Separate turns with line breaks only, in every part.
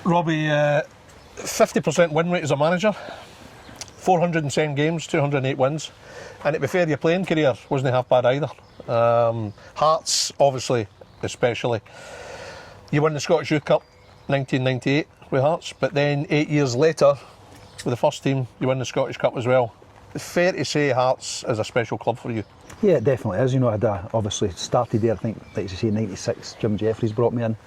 Robbie, 50% win rate as a manager, 407 games, 208 wins, and to be fair, your playing career wasn't half bad either. Hearts, obviously, especially. You won the Scottish Youth Cup 1998 with Hearts, but then 8 years later, with the first team, you win the Scottish Cup as well. Fair to say Hearts is a special club for you?
Yeah, it definitely is. You know, I'd obviously started there, I think, like you say, 96, Jim Jefferies brought me in.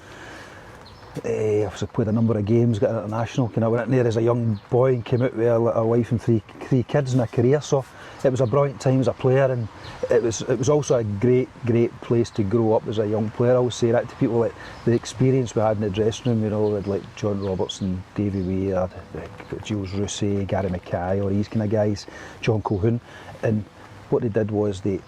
I played a number of games, got international, kind of went in there as a young boy and came out with a wife and three kids and a career. So it was a brilliant time as a player, and it was also a great place to grow up as a young player. I always say that to people, like the experience we had in the dressing room, you know, with like John Robertson, Davy Weir, Jules Rousset, Gary Mackay, all these kind of guys, John Colquhoun, and what they did was they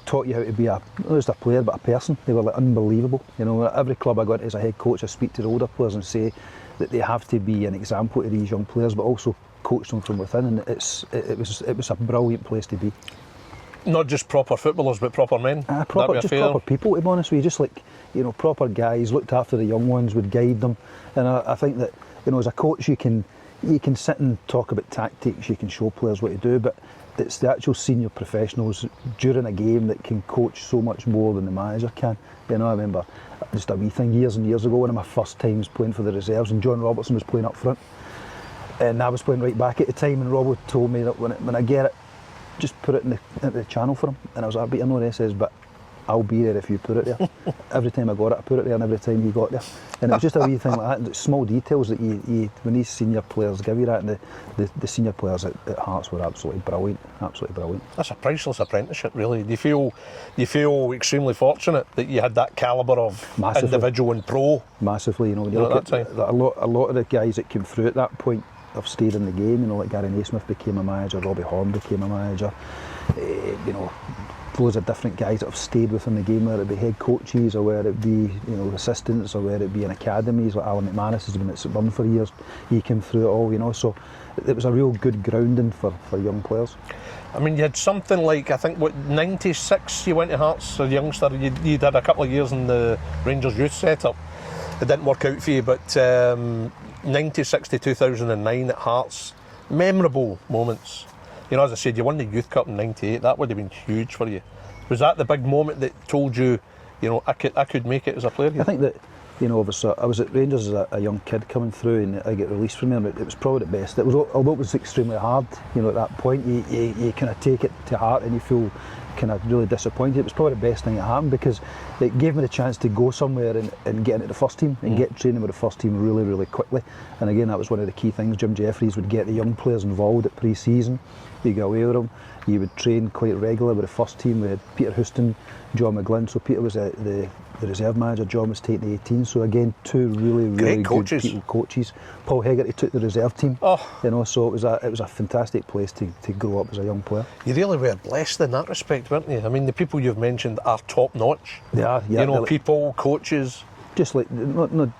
taught you how to be not just a player but a person. They were like unbelievable. You know, every club I go into as a head coach, I speak to the older players and say that they have to be an example to these young players, but also coach them from within. And it was a brilliant place to be.
Not just proper footballers, but proper men.
Proper people. To be honest with you, just like, you know, proper guys looked after the young ones, would guide them. And I think that, you know, as a coach, you can sit and talk about tactics, you can show players what to do, but it's the actual senior professionals during a game that can coach so much more than the manager can. You know, I remember just a wee thing years and years ago, one of my first times playing for the reserves, and John Robertson was playing up front, and I was playing right back at the time, and Robbo told me that when I get it, just put it into the channel for him. And I was like, but I know he says, but I'll be there if you put it there. Every time I got it, I put it there, and every time he got there. And it was just a wee thing like that, small details that you when these senior players give you that, and the senior players at Hearts were absolutely brilliant. That's
a priceless apprenticeship, really. Do you feel extremely fortunate that you had that calibre of individual and pro?
Massively, you know, when you look at a lot of the guys that came through at that point have stayed in the game, you know, like Gary Naismith became a manager, Robbie Horn became a manager, you know, loads of different guys that have stayed within the game, whether it be head coaches or whether it be, you know, assistants or whether it be in academies, like Alan McManus has been at St Mirren for years. He came through it all, you know, so it was a real good grounding for young players.
I mean, you had something like, I think, 96 you went to Hearts as a youngster. You did a couple of years in the Rangers youth setup. It didn't work out for you, but 96 to 2009 at Hearts, memorable moments. You know, as I said, you won the Youth Cup in 98. That would have been huge for you. Was that the big moment that told you, you know, I could make it as a player here?
I think that, you know, obviously I was at Rangers as a young kid coming through, and I get released from there. It was probably the best. Although it was extremely hard, you know, at that point, you kind of take it to heart and you feel kind of really disappointed. It was probably the best thing that happened, because it gave me the chance to go somewhere and get into the first team and get training with the first team really, really quickly. And again, that was one of the key things. Jim Jefferies would get the young players involved at pre-season. You go away with them. You would train quite regularly with the first team. We had Peter Houston, John McGlynn. So Peter was the reserve manager, John was taking the 18. So again, two really
coaches.
Good coaches. Paul Hegarty took the reserve team. You know, so it was a fantastic place to grow up as a young player.
You really were blessed in that respect, weren't you? I mean, the people you've mentioned are top notch.
They are, yeah.
You know, people, coaches.
Just like not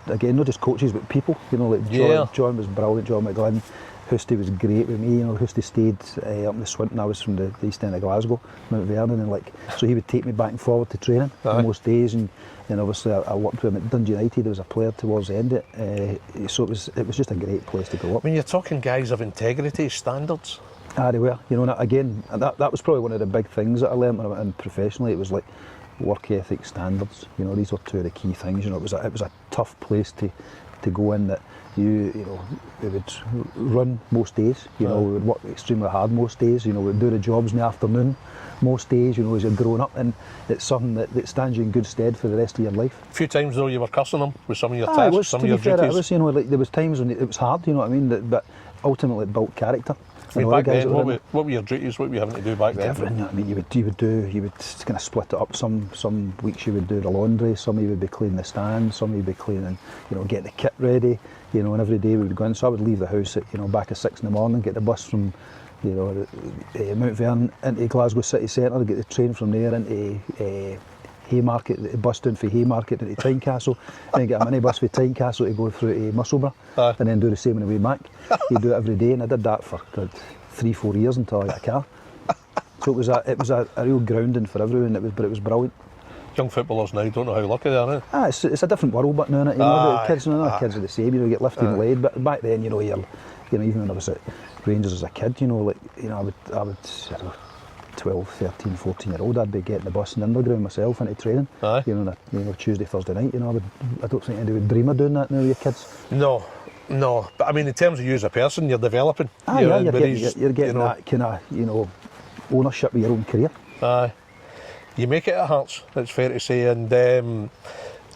just coaches, but people. You know, like John was brilliant. John McGlynn. Houston was great with me, you know. Houston stayed up in the Swinton. I was from the east end of Glasgow, Mount Vernon, and like, so he would take me back and forward to training most days, and obviously I worked with him at Dundee United as a player towards the end. So it was just a great place to go up.
I mean, you're talking guys of integrity, standards.
They were, you know. And again, that was probably one of the big things that I learned when I went in professionally. It was like work ethic, standards. You know, these were two of the key things. You know, it was a tough place to go in. That you know, we would run most days, you know, we would work extremely hard most days, you know, we'd do the jobs in the afternoon most days, you know, as you're growing up, and it's something that stands you in good stead for the rest of your life.
A few times though you were cussing them with some of your tasks, some of your duties.
It was, you know, like there was times when it was hard, you know what I mean, but ultimately it built character.
I mean, back then, what were your duties? What were you having to do back then?
Everything. I mean, you would kind of split it up. Some weeks you would do the laundry. Some of you would be cleaning the stand. Some of you would be cleaning, you know, getting the kit ready. You know, and every day we would go in. So I would leave the house at, you know, back at 6 in the morning, get the bus from, you know, Mount Vernon into Glasgow city centre, get the train from there into Haymarket, the bus down for Haymarket into Tynecastle, and then get a minibus for Tynecastle to go through to Musselburgh, and then do the same on the way back. You do it every day, and I did that for 3-4 years until I got a car. So it was a real grounding for everyone. But it was brilliant.
young footballers now don't know how lucky they are.
It's a different world, but now, the kids are the same. You get lifted and laid. But back then, even when I was at Rangers as a kid, I would, I don't know, 12, 13, 14-year-old, I'd be getting the bus in the underground myself into training. Tuesday, Thursday night. I don't think anybody would dream of doing that now with your kids.
No, but I mean, in terms of you as a person, you're developing.
You're getting that kind of, ownership of your own career.
You make it at Hearts, it's fair to say, and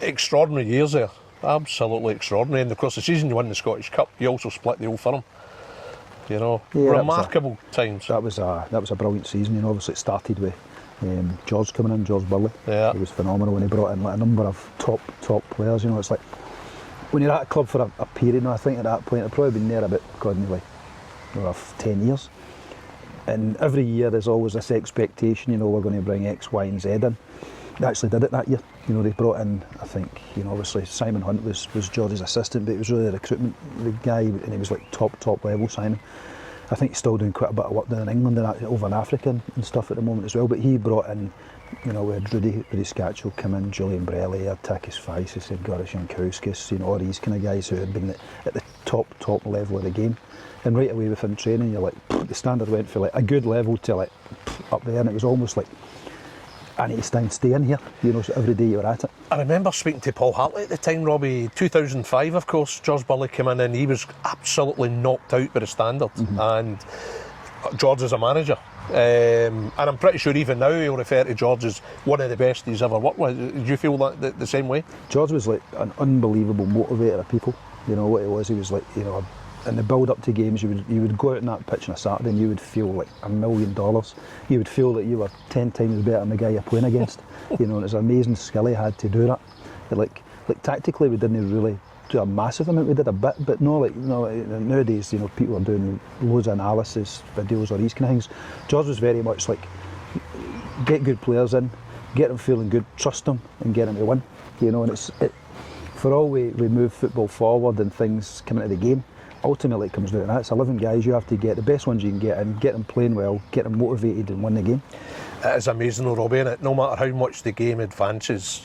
extraordinary years there, absolutely extraordinary. And of course, the season you won the Scottish Cup, you also split the Old Firm. Remarkable times.
That was a brilliant season. Obviously it started with George coming in, George Burley.
Yeah.
He was phenomenal when he brought in a number of top players. It's like when you're at a club for a period. I think at that point I'd probably been there about 10 years. And every year there's always this expectation, we're going to bring X, Y and Z in. They actually did it that year. They brought in, I think, obviously Simon Hunt was George's assistant, but it was really the recruitment guy, and he was like top level Simon. I think he's still doing quite a bit of work down in England and over in Africa and stuff at the moment as well. But he brought in, we had Rudy Scatchell come in, Julian Brelly, Takis Faisis, Goris Jankowskis, all these kind of guys who had been at the top level of the game. And right away within training, you're like, the standard went for like a good level to like up there, and it was almost like, I need to stay in here, so every day you were at it. I
remember speaking to Paul Hartley at the time, Robbie, 2005 of course, George Burley came in and he was absolutely knocked out by the standard, and George is a manager. And I'm pretty sure even now he'll refer to George as one of the best he's ever worked with. Do you feel that the same way?
George was like an unbelievable motivator of people. What he was like, in the build up to games, you would go out on that pitch on a Saturday and you would feel like $1 million. You would feel that you were 10 times better than the guy you're playing against. And it's an amazing skill he had to do that. Like tactically we didn't really do a massive amount, we did a bit, but nowadays, people are doing loads of analysis, videos or these kind of things. George was very much like, get good players in, get them feeling good, trust them and get them to win. And for all we move football forward and things coming into the game, ultimately it comes down to that. It's 11 guys, you have to get the best ones you can get in, get them playing well, get them motivated and win the game.
It is amazing though, Robbie, and no matter how much the game advances,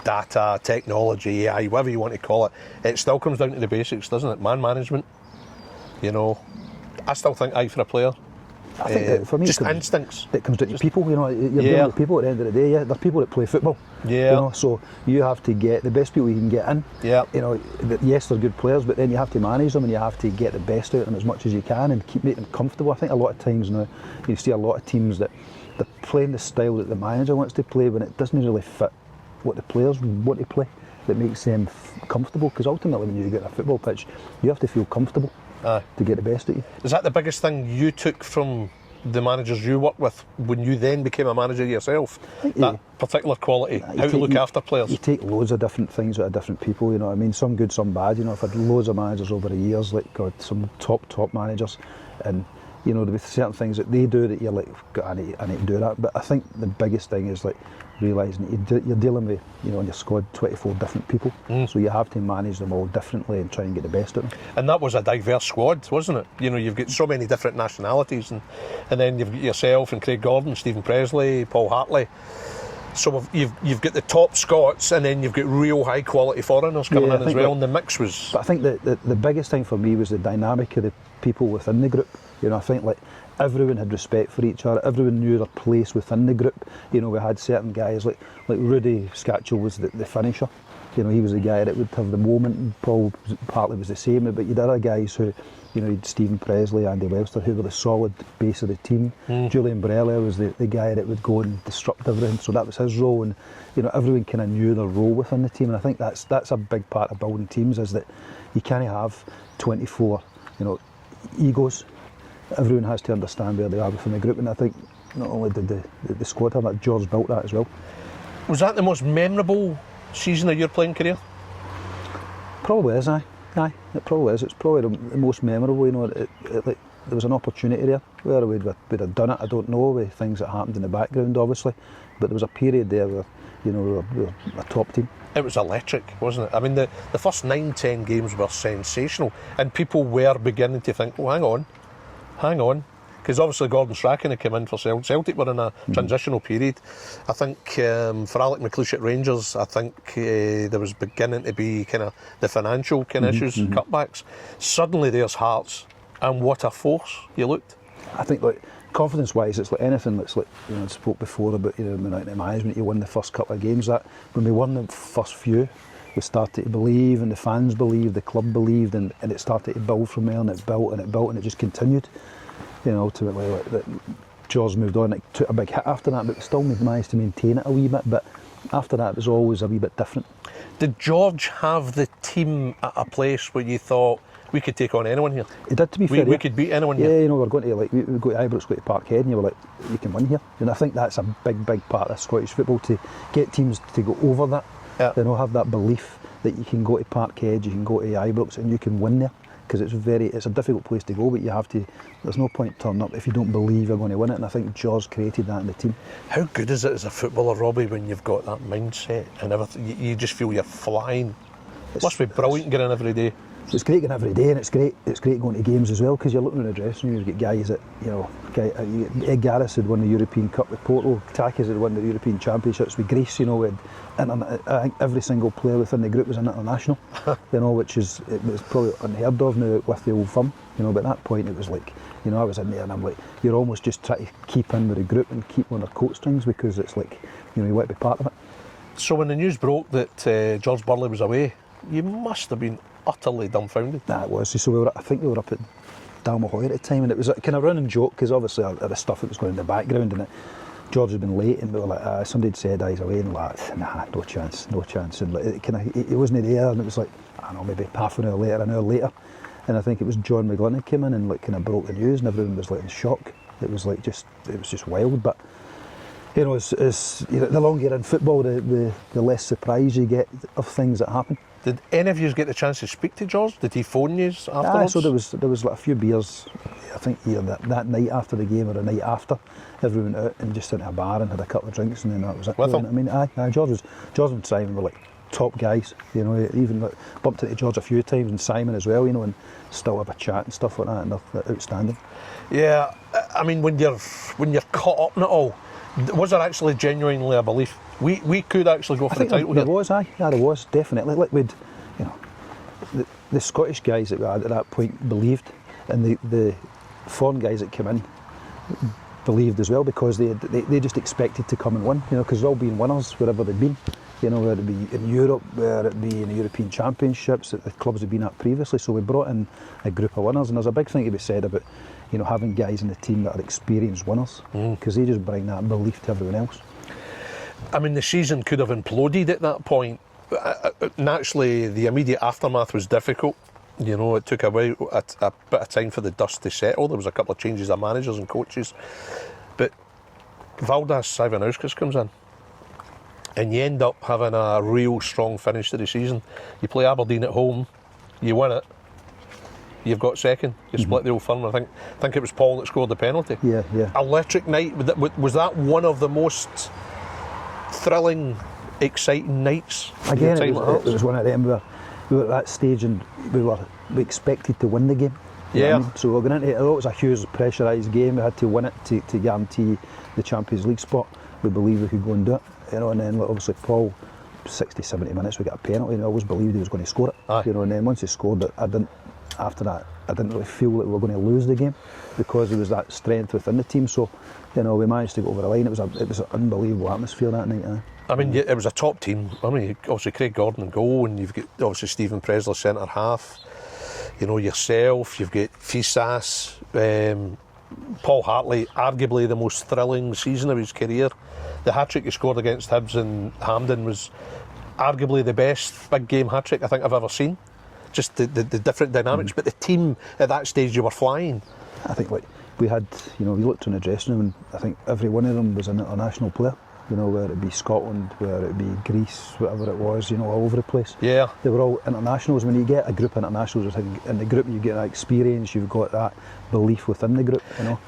data, technology, AI, whatever you want to call it, it still comes down to the basics, doesn't it? Man management, I still think for a player.
I think that for me,
just instincts.
It comes down to people. You're dealing with people at the end of the day. Yeah, they're people that play football.
Yeah.
So you have to get the best people you can get in.
Yeah.
Yes, they're good players, but then you have to manage them and you have to get the best out of them as much as you can and make them comfortable. I think a lot of times now you see a lot of teams that they're playing the style that the manager wants to play, when it doesn't really fit what the players want to play. That makes them comfortable, because ultimately when you get on a football pitch, you have to feel comfortable. To get the best at you.
Is that the biggest thing you took from the managers you worked with when you then became a manager yourself? That particular quality, how to look after players? You
take loads of different things out of different people, some good, some bad. I've had loads of managers over the years, some top managers, and there be certain things that they do that you're like, I need to do that. But I think the biggest thing is realising that you're dealing with, in your squad, 24 different people, so you have to manage them all differently and try and get the best of them.
And that was a diverse squad, wasn't it? You've got so many different nationalities, and then you've got yourself and Craig Gordon, Stephen Pressley, Paul Hartley. So you've got the top Scots, and then you've got real high quality foreigners coming in as well, and the mix was...
But I think the biggest thing for me was the dynamic of the people within the group. I think everyone had respect for each other, everyone knew their place within the group. We had certain guys like Rudy Scatchell was the finisher. He was the guy that would have the moment, and Paul partly was the same, but you'd other guys who, you'd Stephen Pressley, Andy Webster, who were the solid base of the team. Julian Brelli was the guy that would go and disrupt everything, so that was his role, and everyone kind of knew their role within the team, and I think that's a big part of building teams, is that you can't have 24 egos. Everyone has to understand where they are within the group, and I think not only did the squad have that, George built that as well.
Was that the most memorable season of your playing career?
Probably is, aye. It probably is. It's probably the most memorable. There was an opportunity there where we'd have done it. I don't know, with things that happened in the background, obviously, but there was a period there where we were a top team.
It was electric, wasn't it? I mean, the first 9-10 games were sensational, and people were beginning to think, well, hang on, because obviously Gordon Strachan had come in for Celtic. Celtic were in a transitional period. I think for Alec McLeish at Rangers, I think there was beginning to be kind of the financial kind of issues, cutbacks. Suddenly there's Hearts, and what a force you looked.
I think like confidence-wise, it's like anything that's like, you know, I spoke before about, you know, the management. You win the first couple of games. That when we won the first few, we started to believe, and the fans believed, the club believed, and it started to build from there, and it built and it built, and it just continued. You know, ultimately, like George moved on. It took a big hit after that, but we still managed to maintain it a wee bit. But after that, it was always a wee bit different.
Did George have the team at a place where you thought we could take on anyone here?
He did, to be fair.
We could beat anyone
here.
Yeah,
you know, we're going to we go to Ibrox, go to Parkhead, and you were like, you can win here. And I think that's a big part of Scottish football, to get teams to go over that.
Yeah.
You know, have that belief that you can go to Parkhead, you can go to Ibrox, and you can win there. Because it's a difficult place to go, but you have to. There's no point turning up if you don't believe you're going to win it. And I think George created that in the team.
How good is it as a footballer, Robbie, when you've got that mindset and everything? You just feel you're flying. It must be brilliant getting every day.
It's great getting every day, and it's great going to games as well, because you're looking in the dressing room. You get guys that, you know, Ed Garris had won the European Cup with Porto. Takas had won the European Championships with Greece. You know, I think every single player within the group was an international. You know, which is probably unheard of now with the old firm. You know, but at that point it was like, you know, I was in there and I'm like, you're almost just trying to keep in with the group and keep on their coat strings, because it's like, you know, you want to be part of it. So
when the news broke that George Burley was away, you must have been utterly dumbfounded.
Nah, it was. So I think we were up at Dalmahoy at the time, and it was a kind of running joke, because obviously there was stuff that was going in the background, and George had been late, and we were like, somebody had said he's away, and like, nah, no chance. And like, he wasn't there, and it was like, I don't know, maybe half an hour later, and I think it was John McGlynn had come in and like kind of broke the news, and everyone was like in shock. It was just wild. But you know, you know, the longer you're in football, the less surprise you get of things that happen.
Did any of you get the chance to speak to George? Did he phone you afterwards?
Aye, so there was like a few beers, I think either that night after the game or the night after. Everyone went out and just went to a bar and had a couple of drinks, and then that was it.
With him?
I mean, George and Simon were like top guys. You know, even like, bumped into George a few times, and Simon as well. You know, and still have a chat and stuff like that, and they're outstanding.
Yeah, I mean, when you're caught up in it all, was there actually genuinely a belief we could actually go for the title here?
There was, there was, definitely. Like we'd, you know, the Scottish guys that we had at that point believed, and the foreign guys that came in believed as well, because they just expected to come and win, you know, because they've all been winners wherever they've been, you know, whether it be in Europe, whether it be in the European Championships that the clubs have been at previously. So we brought in a group of winners, and there's a big thing to be said about, you know, having guys in the team that are experienced winners, because they just bring that belief to everyone else.
I mean, the season could have imploded at that point. Naturally, the immediate aftermath was difficult. You know, it took a bit of time for the dust to settle. There was a couple of changes of managers and coaches. But Valdas Ivanauskas comes in, and you end up having a real strong finish to the season. You play Aberdeen at home, you win it, you've got second, you split the Old Firm. I think it was Paul that scored the penalty.
Yeah.
Electric night. Was that one of the most thrilling, exciting nights?
Again, it was one of them where we were at that stage and we expected to win the game. You know what I mean? So we were going into it, although it was a huge pressurised game, we had to win it to guarantee the Champions League spot. We believed we could go and do it, you know, and then obviously Paul, 60, 70 minutes we got a penalty, and I always believed he was going to score it. You know, and then once he scored it, after that I didn't really feel that we were going to lose the game, because there was that strength within the team. So, you know, we managed to get over the line. It was an unbelievable atmosphere that night.
I mean, it was a top team. I mean, obviously Craig Gordon in goal, and you've got obviously Stephen Pressley centre half. You know, yourself, you've got Fisas, Paul Hartley, arguably the most thrilling season of his career. The hat-trick he scored against Hibs and Hampden was arguably the best big game hat-trick I think I've ever seen. Just the different dynamics, but the team at that stage, you were flying.
I think like we had, you know, we looked in the dressing room, and I think every one of them was an international player. You know, whether it be Scotland, whether it be Greece, whatever it was, you know, all over the place. Yeah. They were all internationals. When you get a group of internationals in the group, you get that experience, you've got that belief within the group, you know.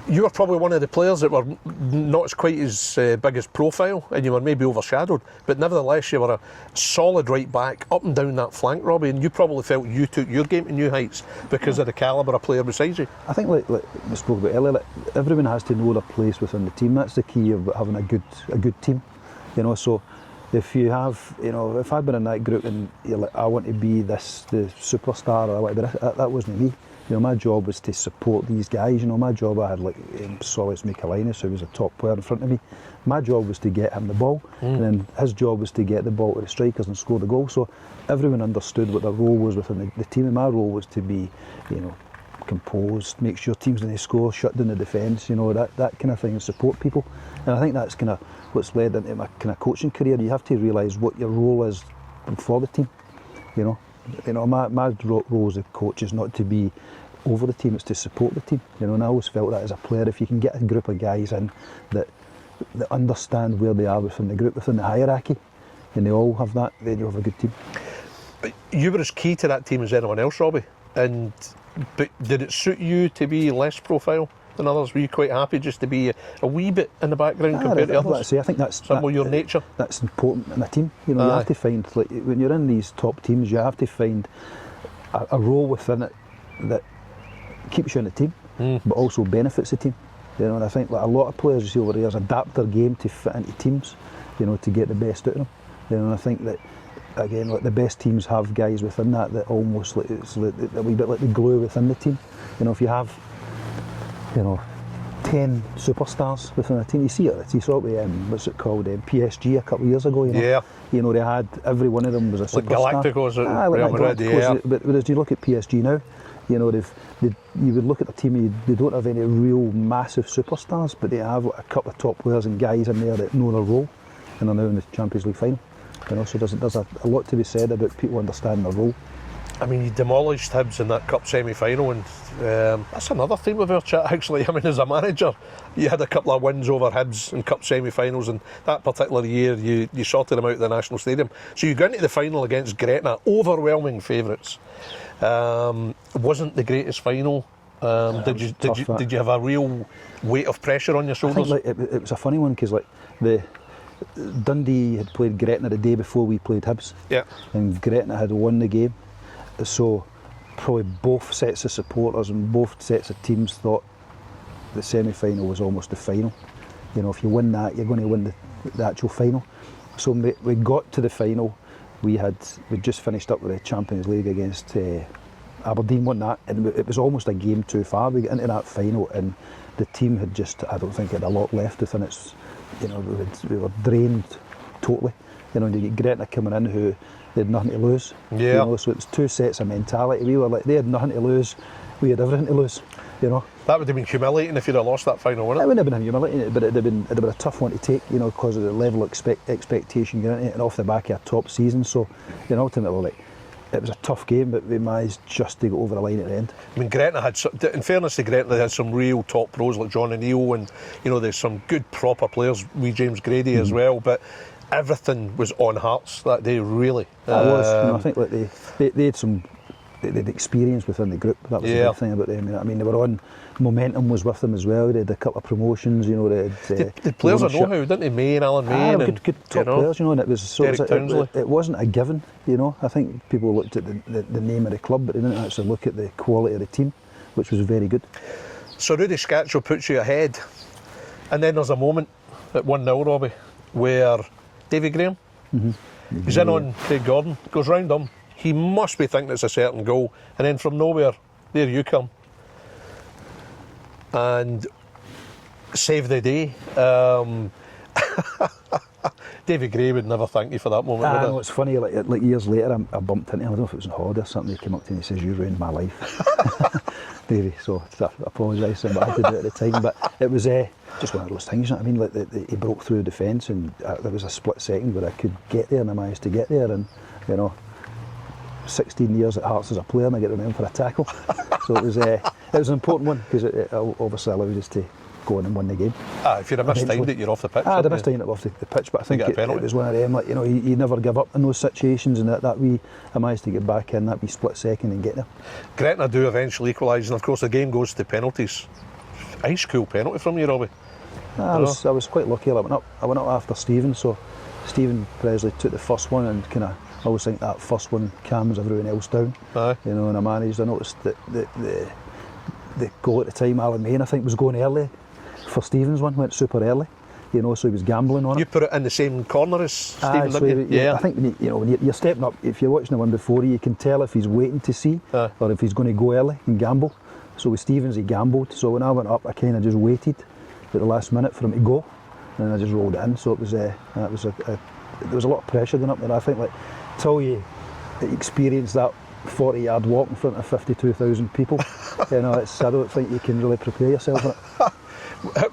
You were probably one of the players that were not as quite as big as profile, and you were maybe overshadowed, but nevertheless you were a solid right back up and down that flank, Robbie, and you probably felt you took your game to new heights because of the calibre of player beside you.
I think, like we spoke about earlier, like, everyone has to know their place within the team. That's the key of having a good team, you know. So if you have, you know, if I'd been in that group and you're like, I want to be the superstar, or I want to be this, that wasn't me. You know, my job was to support these guys. You know, my job, I had like Solis Michaelinas, who was a top player in front of me. My job was to get him the ball, and then his job was to get the ball to the strikers and score the goal. So everyone understood what their role was within the team, and my role was to be, you know, composed, make sure teams didn't score, shut down the defence, you know, that kind of thing, and support people. And I think that's kind of what's led into my kind of coaching career. You have to realise what your role is for the team, you know. My role as a coach is not to be over the team, it's to support the team, you know, and I always felt that as a player, if you can get a group of guys in that understand where they are within the group, within the hierarchy, and they all have that, then you have a good team.
You were as key to that team as anyone else, Robbie, but did it suit you to be less profile than others? Were you quite happy just to be a wee bit in the background compared to others?
I think that's
some of your nature.
That's important in a team. You know, you have to find, like, when you're in these top teams, you have to find a role within it that keeps you in the team, but also benefits the team. You know, and I think like a lot of players you see over the years adapt their game to fit into teams, you know, to get the best out of them. You know, and I think that again, like the best teams have guys within that almost like it's like a wee bit like the glue within the team. You know, if you have, you know, 10 superstars within a team, you see it. You saw it with what's it called, PSG a couple of years ago. You know?
Yeah.
You know, they had every one of them was a superstar.
Like Galacticos at Real Madrid. Yeah.
But whereas you look at PSG now, you know, you would look at the team, they don't have any real massive superstars, but they have a couple of top players and guys in there that know their role, and are now in the Champions League final. You know, so there's a lot to be said about people understanding their role.
I mean, you demolished Hibs in that cup semi-final, and that's another theme of our chat, actually. I mean, as a manager, you had a couple of wins over Hibs in cup semi-finals, and that particular year you sorted them out of the National Stadium. So you got into the final against Gretna, overwhelming favourites. Wasn't the greatest final. Did you have a real weight of pressure on your shoulders?
I think, like, it was a funny one because like Dundee had played Gretna the day before we played Hibs, and Gretna had won the game. So probably both sets of supporters and both sets of teams thought the semi-final was almost the final. You know, if you win that, you're going to win the actual final. So we got to the final. We'd just finished up with the Champions League against Aberdeen, won that, and it was almost a game too far. We got into that final, and the team had just, I don't think, had a lot left within its. You know, we were drained totally. You know, and you get Gretna coming in who they had nothing to lose.
Yeah.
You know, so it was two sets of mentality. We were like, they had nothing to lose, we had everything to lose. You know.
That would have been humiliating if you'd have lost that final, wouldn't it?
It wouldn't have been humiliating, but it'd have been a tough one to take, you know, because of the level of expectation you're into it, and off the back of a top season. So, you know, ultimately, like, it was a tough game, but we managed just to get over the line at the end.
I mean, Gretna had, in fairness to Gretna, they had some real top pros like John O'Neill, and you know, there's some good proper players, James Grady as well, but everything was on Hearts that day, really.
It was. You know, I think like they had some. They had experience within the group. That was the big thing about them. I mean, they were on. Momentum was with them as well. They had a couple of promotions. You know, they had.
The players I know how, didn't they? May and Alan May.
Good top players. You know, and it was so. It wasn't a given. You know, I think people looked at the name of the club, but they didn't actually look at the quality of the team, which was very good.
So Rudy Scatchell puts you ahead, and then there's a moment at 1-0, Robbie, where Davy Graham, he's in on Craig Gordon, goes round him. He must be thinking it's a certain goal, and then from nowhere, there you come and save the day. David Gray would never thank you for that moment, would it?
No, it's funny, like years later I bumped into him, I don't know if it was on holiday or something, he came up to me and he says, "You ruined my life." Davy, so I apologise to him, but I had to do it at the time, but it was just one of those things, you know what I mean, like he broke through the defence, and there was a split second where I could get there, and I managed to get there, and you know, 16 years at Hearts as a player, and I get remembered for a tackle. So it was an important one, because it obviously allowed us to go on and win the game.
If you'd have mistimed it, you're off the pitch.
I'd have mistimed it off the pitch, but I think it was one of them, like, you know, you never give up in those situations, and I managed to get back in that wee split second and get there.
Gretna do eventually equalise, and of course the game goes to penalties. ice cool penalty from you, Robbie.
I was quite lucky. I went up after Stephen, so Stephen Pressley took the first one, and kind of I always think that first one calms everyone else down.
Aye.
You know, and I managed. I noticed that the goal at the time, Alan Main, I think, was going early for Stephen's one, went super early. You know, so he was gambling on it.
You put it in the same corner as Stephen,
so
didn't you?
I think when you're stepping up, if you're watching the one before you can tell if he's waiting to see or if he's going to go early and gamble. So with Stevens, he gambled. So when I went up, I kind of just waited at the last minute for him to go, and I just rolled it in. So it was there was a lot of pressure going up there. I think till you experience that 40-yard walk in front of 52,000 people, I don't think you can really prepare yourself for it.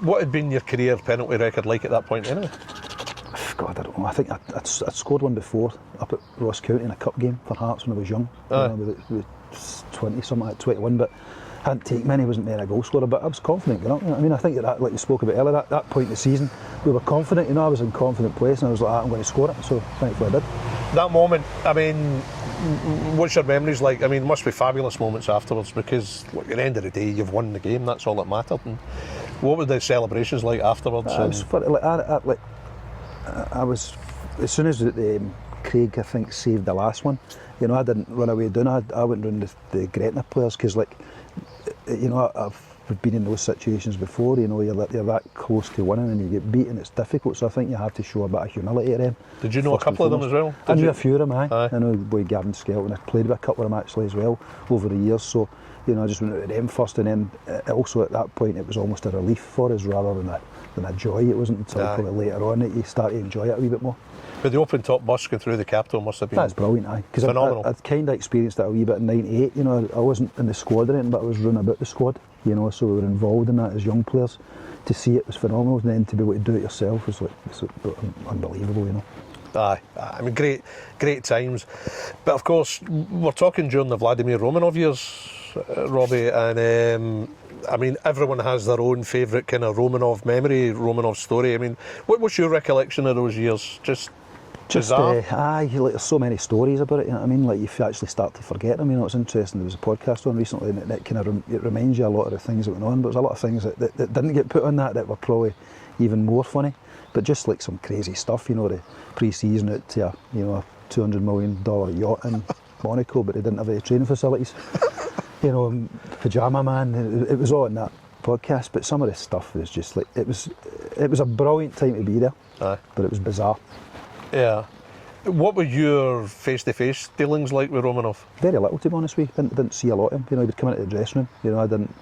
What had been your career penalty record like at that point anyway?
God, I don't know. I think I'd scored one before up at Ross County in a cup game for Hearts when I was young. With 20 something like 21, but I hadn't taken many, wasn't many a goal scorer, but I was confident, I mean, I think that, like you spoke about earlier, that point in the season, we were confident, I was in confident place, and I was like, I'm going to score it, so thankfully I did. That
moment, I mean, what's your memories like? I mean, must be fabulous moments afterwards, because at the end of the day, you've won the game, that's all that mattered. And what were the celebrations like afterwards?
It was funny, I was, as soon as Craig, I think, saved the last one, I didn't run away down, I went round the Gretna players, because I've been in those situations before, you're that close to winning and you get beaten, it's difficult, so I think you have to show a bit of humility to them.
Did you know a couple of them as well?
I knew a few of them, aye. I know boy Gavin Skelton, I played with a couple of them actually as well over the years, so I just went out to them first, and then also at that point it was almost a relief for us rather than a joy. It wasn't until probably later on that you start to enjoy it a wee bit more.
But the open top bus going through the capital must have been...
That's brilliant, aye. Because
phenomenal.
I'd kind of experienced that a wee bit in '98, I wasn't in the squad or anything, but I was running about the squad, so we were involved in that as young players. To see it was phenomenal, and then to be able to do it yourself was unbelievable,
Aye, I mean, great times. But of course, we're talking during the Vladimir Romanov years, Robbie, and I mean, everyone has their own favourite kind of Romanov memory, Romanov story. I mean, what was your recollection of those years? Just
there's so many stories about it. I mean, you actually start to forget them. It's interesting. There was a podcast on recently, and it kind of it reminds you a lot of the things that went on. But there's a lot of things that didn't get put on that were probably even more funny. But just like some crazy stuff, the pre-season out to a $200 million yacht in Monaco, but they didn't have any training facilities. Pyjama Man. It was all in that podcast. But some of this stuff was just it was a brilliant time to be there.
Aye.
But it was bizarre.
Yeah. What were your face-to-face dealings like with Romanov?
Very little, to be honest with you. Didn't see a lot of him. He would come into the dressing room. I didn't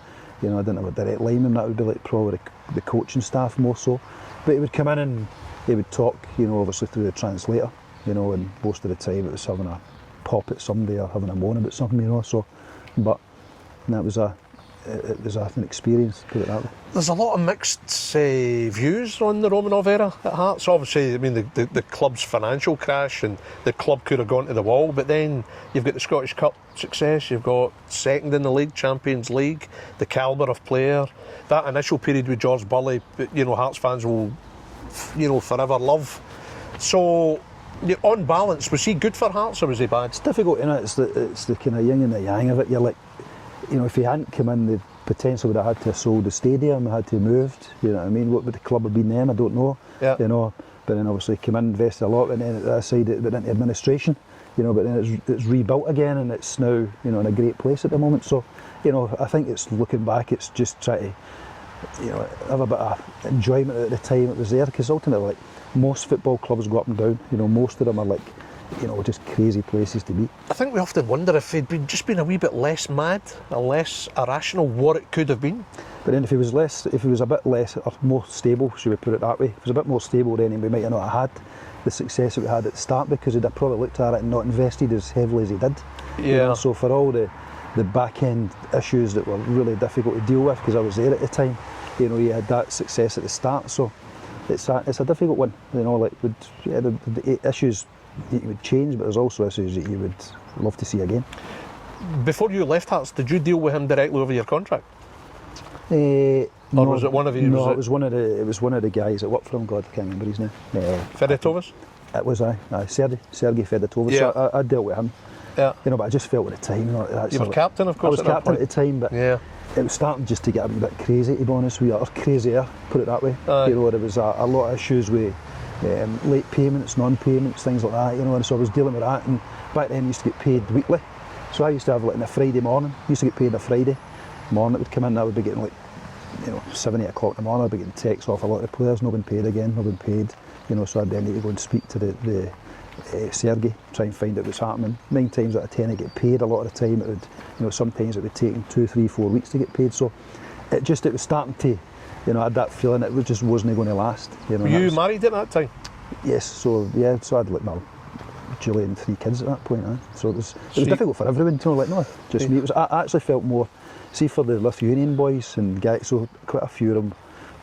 have a direct line with him. That would be probably the coaching staff more so. But he would come in and he would talk, obviously through the translator, and most of the time it was having a pop at somebody or having a moan about something, so. But that was it was an experience, put it that way.
There's a lot of mixed views on the Romanov era at Hearts. Obviously, I mean, the club's financial crash and the club could have gone to the wall, but then you've got the Scottish Cup success, you've got second in the league, Champions League, the calibre of player, that initial period with George Burley, Hearts fans will, forever love. So, on balance, was he good for Hearts or was he bad?
It's difficult, it's the kind of yin and the yang of it. You're like, if he hadn't come in, the potential would have had to have sold the stadium, had to have moved, what would the club have been then, I don't know.
Yeah.
But then obviously came in, invested a lot, and then at that side it went into administration, but then it's rebuilt again, and it's now, in a great place at the moment. So, I think it's looking back, it's just trying to, have a bit of enjoyment at the time it was there, because ultimately, most football clubs go up and down, most of them are just crazy places to be.
I think we often wonder if he'd just been a wee bit less mad, or less irrational, what it could have been.
But then if he was a bit less, or more stable, should we put it that way, if he was a bit more stable, then we might have not had the success that we had at the start, because he'd have probably looked at it and not invested as heavily as he did.
Yeah.
So for all the back end issues that were really difficult to deal with, because I was there at the time, he had that success at the start, so it's a difficult one, the issues that you would change, but there's also issues that you would love to see again.
Before you left Hearts, did you deal with him directly over your contract?
Or
was it one of you?
No, it was one of the guys that worked for him. God, I can't remember his name.
Fedotovas?
It was Sergei Fedotovas.
Yeah.
So I dealt with him.
Yeah.
You know, but I just felt at the time, you know, that's
You were captain, of course.
I was captain at the time, but
yeah,
it was starting just to get a wee bit crazy, to be honest with you, or crazier, put it that way.
Aye.
You know, there was a lot of issues with late payments, non-payments, things like that, you know, and so I was dealing with that, and back then I used to get paid weekly. So I used to have, like, on a Friday morning, I used to get paid a Friday morning, it would come in, I would be getting, like, you know, 7, 8 o'clock in the morning, I'd be getting texts off a lot of the players, not been paid again, not been paid, you know, so I'd then need to go and speak to the Sergey, try and find out what's happening. 9 times out of 10 I get paid. A lot of the time it would, you know, sometimes it would take 2, 3, 4 weeks to get paid, so it was starting to, you know, I had that feeling it just wasn't going to last. You know,
were you married at that time?
Yes, so I had, like, my Julie and 3 kids at that point, so it was difficult for everyone, you know, like, no, just me. I actually felt more, see, for the Lithuanian boys and guys, so quite a few of them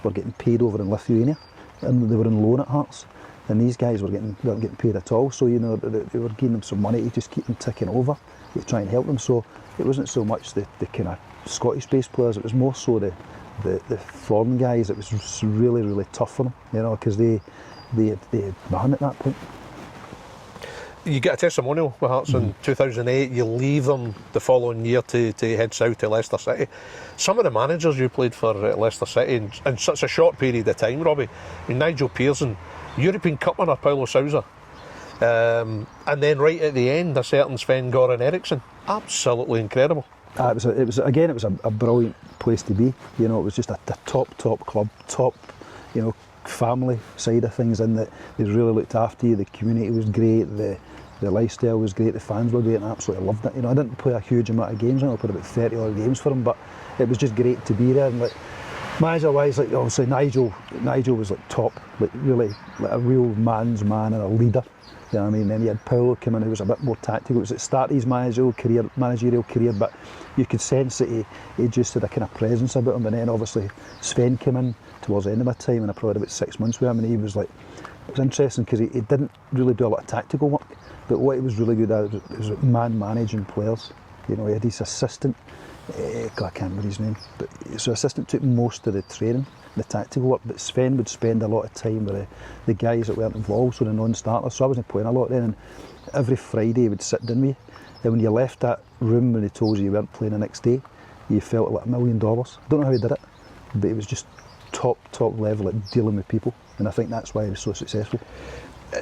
were getting paid over in Lithuania, and they were on loan at Hearts, and these guys weren't getting paid at all, so, you know, they were giving them some money to just keep them ticking over, to try and help them. So it wasn't so much the kind of Scottish-based players, it was more so the foreign guys. It was really, really tough for them, you know, because they had nothing at that point.
You get a testimonial with Hearts in 2008, you leave them the following year to head south to Leicester City. Some of the managers you played for at Leicester City in such a short period of time, Robbie, I mean, Nigel Pearson, European Cup winner Paulo Sousa, and then right at the end a certain Sven-Goran Eriksson. Absolutely incredible.
It was a brilliant place to be. You know, it was just a top club, top, you know, family side of things, in that they really looked after you. The community was great, the lifestyle was great, the fans were great, and I absolutely loved it. You know, I didn't play a huge amount of games, I played about 30 odd games for them, but it was just great to be there. And, like, manager wise, like, obviously Nigel was, like, top, like, really, like, a real man's man and a leader. You know what I mean? Then you had Paulo come in, who was a bit more tactical. It was at the start of his managerial career, but you could sense that he just had a kind of presence about him. And then obviously Sven came in towards the end of my time, and I probably had about 6 months with him, and he was like, it was interesting because he didn't really do a lot of tactical work, but what he was really good at was man managing players. You know, he had his assistant, I can't remember his name, but so assistant took most of the training, the tactical work, but Sven would spend a lot of time with the guys that weren't involved, so the non-starters. So I wasn't playing a lot then, and every Friday he would sit down with you, and when you left that room when he told you weren't playing the next day, you felt like $1 million. I don't know how he did it, but it was just top level at dealing with people, and I think that's why he was so successful.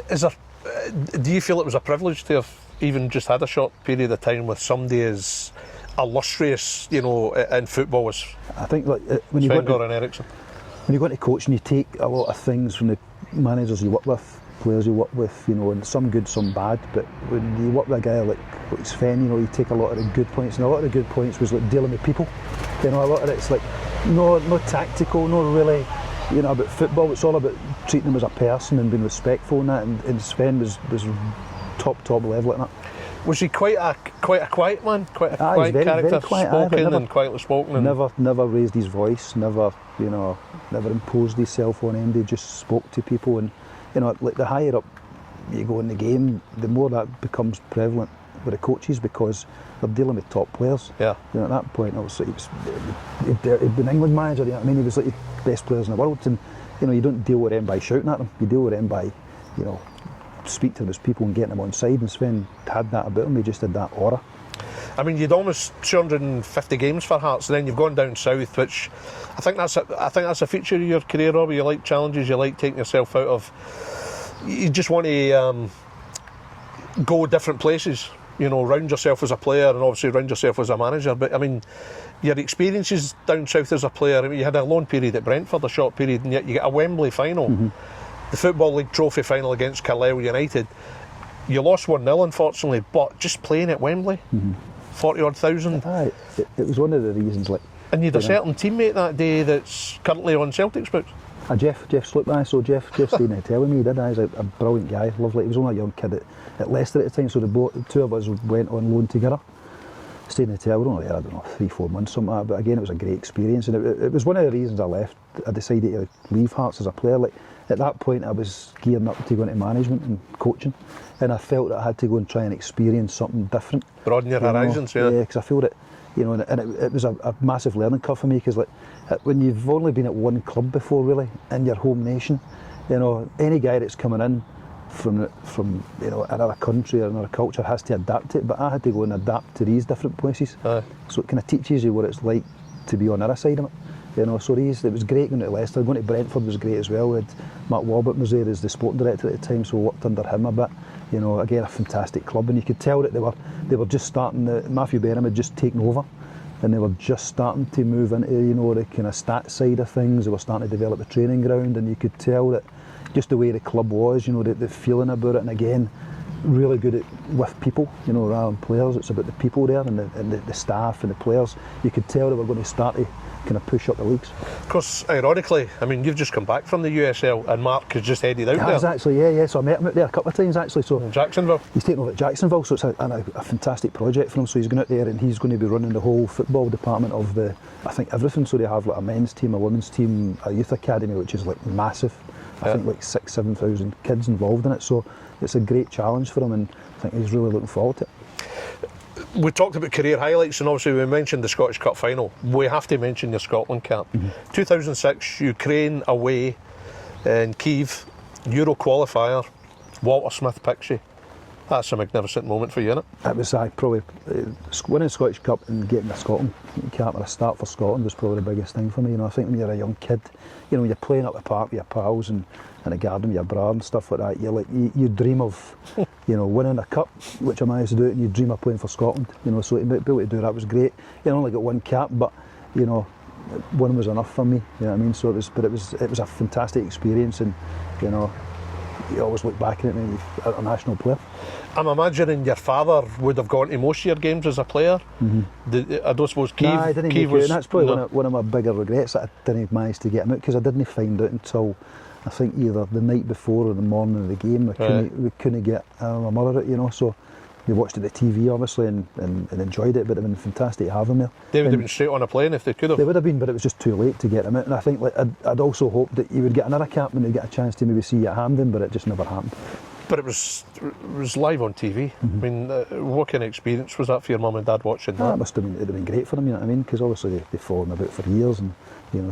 Do you feel it was a privilege to have even just had a short period of time with somebody as illustrious, you know, in football as
I think, like, when you
Sven-Goran Eriksson?
When you go into coaching, you take a lot of things from the managers you work with, players you work with, you know, and some good, some bad. But when you work with a guy like Sven, you know, you take a lot of the good points, and a lot of the good points was, like, dealing with people. You know, a lot of it's like no tactical, no really, you know, about football. It's all about treating them as a person and being respectful and that. And Sven was top level at that.
Was he quite a quiet man? Quite a quiet
very,
character,
very quiet,
and quietly spoken. And
never raised his voice, never imposed himself on anybody, just spoke to people. And, you know, like, the higher up you go in the game, the more that becomes prevalent with the coaches, because they're dealing with top players.
Yeah.
You know, at that point, obviously, he'd been England manager, you know what I mean? He was like the best players in the world, and, you know, you don't deal with them by shouting at them, you deal with them by, you know, speak to them as people and getting them on side, and Sven had that about him. He just had that aura.
I mean, you'd almost 250 games for Hearts, and then you've gone down south, which I think that's a feature of your career, Robbie. You like challenges, you like taking yourself out of. You just want to go different places, you know, round yourself as a player, and obviously round yourself as a manager. But I mean, your experiences down south as a player. I mean, you had a long period at Brentford, a short period, and yet you get a Wembley final. Mm-hmm. The Football League Trophy final against Carlisle United. You lost 1-0, unfortunately, but just playing at Wembley, 40-odd thousand.
Aye, it was one of the reasons. Like,
and you had a certain teammate that day that's currently on Celtic's books.
Jeff Sloop, so Jeff stayed in telling me he did. He's a brilliant guy, lovely. He was only a young kid at Leicester at the time, so the two of us went on loan together. Stayed in the hotel, we were only there, I don't know, 3-4 months, something like that. But again, it was a great experience, and it was one of the reasons I left. I decided to leave Hearts as a player. Like, at that point, I was gearing up to go into management and coaching, and I felt that I had to go and try and experience something different.
Broaden your horizons, yeah.
Yeah, because I feel that, you know, and it was a massive learning curve for me, because, like, when you've only been at one club before, really, in your home nation, you know, any guy that's coming in from another country or another culture has to adapt to it, but I had to go and adapt to these different places. So it kind of teaches you what it's like to be on the other side of it. So it was great going to Leicester. Going to Brentford was great as well. We had Mark Warburton was there as the sporting director at the time, so we worked under him a bit. Again, a fantastic club, and you could tell that they were just starting. Matthew Benham had just taken over, and they were just starting to move into the kind of stats side of things. They were starting to develop a training ground, and you could tell that just the way the club was, the feeling about it, and again, really good with people, rather than players. It's about the people there and the staff and the players. You could tell they were going to start to kind of push up the leagues.
Of course, ironically, you've just come back from the USL and Mark has just headed out there.
Actually, so I met him out there a couple of times actually. So
in Jacksonville.
He's taken over at Jacksonville, so it's a fantastic project for him. So he's going out there and he's going to be running the whole football department of I think everything. So they have like a men's team, a women's team, a youth academy, which is like massive. I think like 6,000-7,000 kids involved in it. So it's a great challenge for him, and I think he's really looking forward to it.
We talked about career highlights, and obviously we mentioned the Scottish Cup final. We have to mention your Scotland cap. 2006, Ukraine away in Kyiv, Euro qualifier, Walter Smith picks you. That's a magnificent moment for you, isn't it?
It was probably winning the Scottish Cup and getting the Scotland cap or a start for Scotland was probably the biggest thing for me. I think when you're a young kid, when you're playing up the park with your pals and in a garden with your brother and stuff like that, you dream of winning a cup, which I managed to do it, and you dream of playing for Scotland. So to be able to do that was great. I only got one cap, but one was enough for me. So it was a fantastic experience, and you always look back at it when you're a national player.
I'm imagining your father would have gone to most of your games as a player. I don't suppose Kyiv.
Nah, I didn't
Kyiv was,
that's probably one of my bigger regrets, that I didn't manage to get him out, because I didn't find out until I think either the night before or the morning of the game. We couldn't get my mother out, so we watched it at the TV obviously and enjoyed it, but it would have been fantastic to have him there.
They would have been straight on a plane if they could have.
They would have been, but it was just too late to get him out, and I think I'd also hoped that he would get another cap and he'd get a chance to maybe see you at Hampden, but it just never happened.
But it was live on TV. What kind of experience was that for your mum and dad watching that?
It must have been, it'd have been great for them, because obviously they followed him about for years, and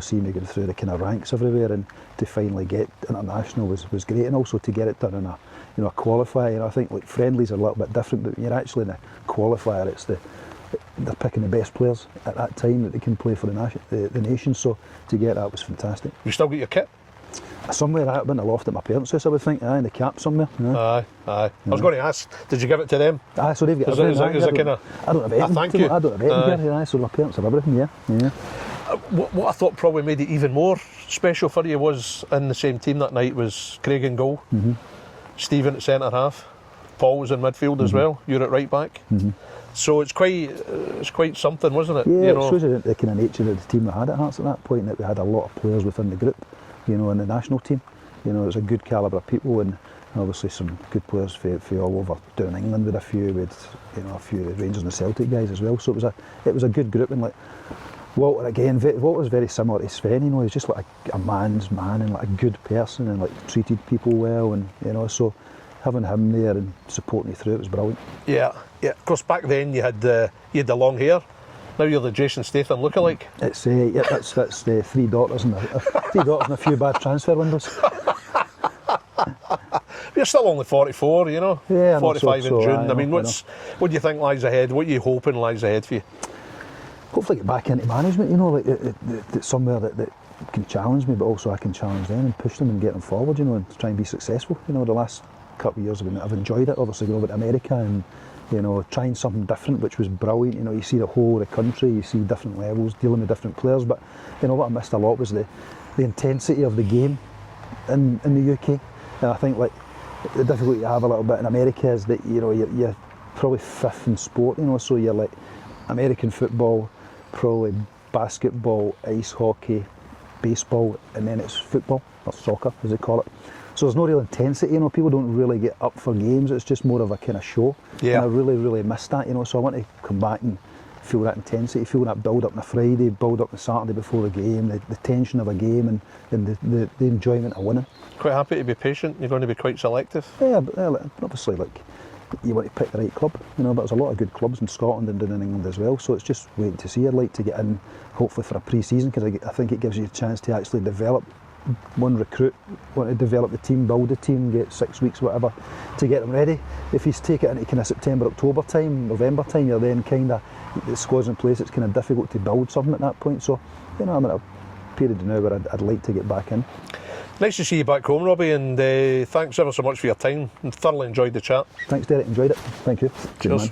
seeing me going through the kind of ranks everywhere, and to finally get international was great, and also to get it done in a qualifier. I think like friendlies are a little bit different, but when you're actually in a qualifier, they're picking the best players at that time that they can play for the nation. So to get that was fantastic.
You still got your kit?
Somewhere out in the loft at my parents' house, I would think. In the cap somewhere.
Aye. I was going to ask, did you give it to them?
Aye, so they've got everything. I don't have anything.
Thank you.
I don't have anything. So my parents have everything. Yeah.
What I thought probably made it even more special for you was in the same team that night was Craig in goal, Stephen at centre half, Paul was in midfield as well. You're at right back. So it's quite something, wasn't it?
Yeah, it shows you the kind of nature of the team we had at Hearts at that point, that we had a lot of players within the group, in the national team. It was a good calibre of people, and obviously some good players for all over down England with a few, a few Rangers and Celtic guys as well. So it was a good group, and like Walter again, Walter's very similar to Sven. He's just like a man's man and like a good person, and like treated people well, and so having him there and supporting you through it was brilliant. Yeah.
Of course, back then you had the long hair. Now you're the Jason Statham lookalike.
It's that's the three daughters and a few bad transfer windows.
You're still only 44,
Yeah,
45 in June. What do you think lies ahead? What are you hoping lies ahead for you?
Hopefully get back into management, like somewhere that can challenge me, but also I can challenge them and push them and get them forward, and try and be successful. The last couple of years I've enjoyed it. Obviously going over to America and trying something different, which was brilliant. You see the whole of the country, you see different levels, dealing with different players. But what I missed a lot was the intensity of the game in the UK. And I think like the difficulty you have a little bit in America is that you're probably fifth in sport. So you're like American football, probably basketball, ice hockey, baseball, and then it's football or soccer as they call it. So there's no real intensity, people don't really get up for games, it's just more of a kind of show.
Yeah.
And I really, really missed that, so I want to come back and feel that intensity, feel that build up on a Friday, build up on Saturday before the game, the tension of a game and the enjoyment of winning.
Quite happy to be patient, you're going to be quite selective?
Yeah, but obviously you want to pick the right club, but there's a lot of good clubs in Scotland and in England as well, so it's just waiting to see. I'd like to get in hopefully for a pre-season, because I think it gives you a chance to actually develop one recruit, want to develop the team, build the team, get 6 weeks, whatever, to get them ready. If you take it into kind of September, October time, November time, you're then kind of, the squad's in place, it's kind of difficult to build something at that point. So, you know, I'm at a period now where I'd like to get back in.
Nice to see you back home, Robbie, and thanks ever so much for your time. Thoroughly enjoyed the chat.
Thanks, Derek, enjoyed it. Thank you.
Cheers.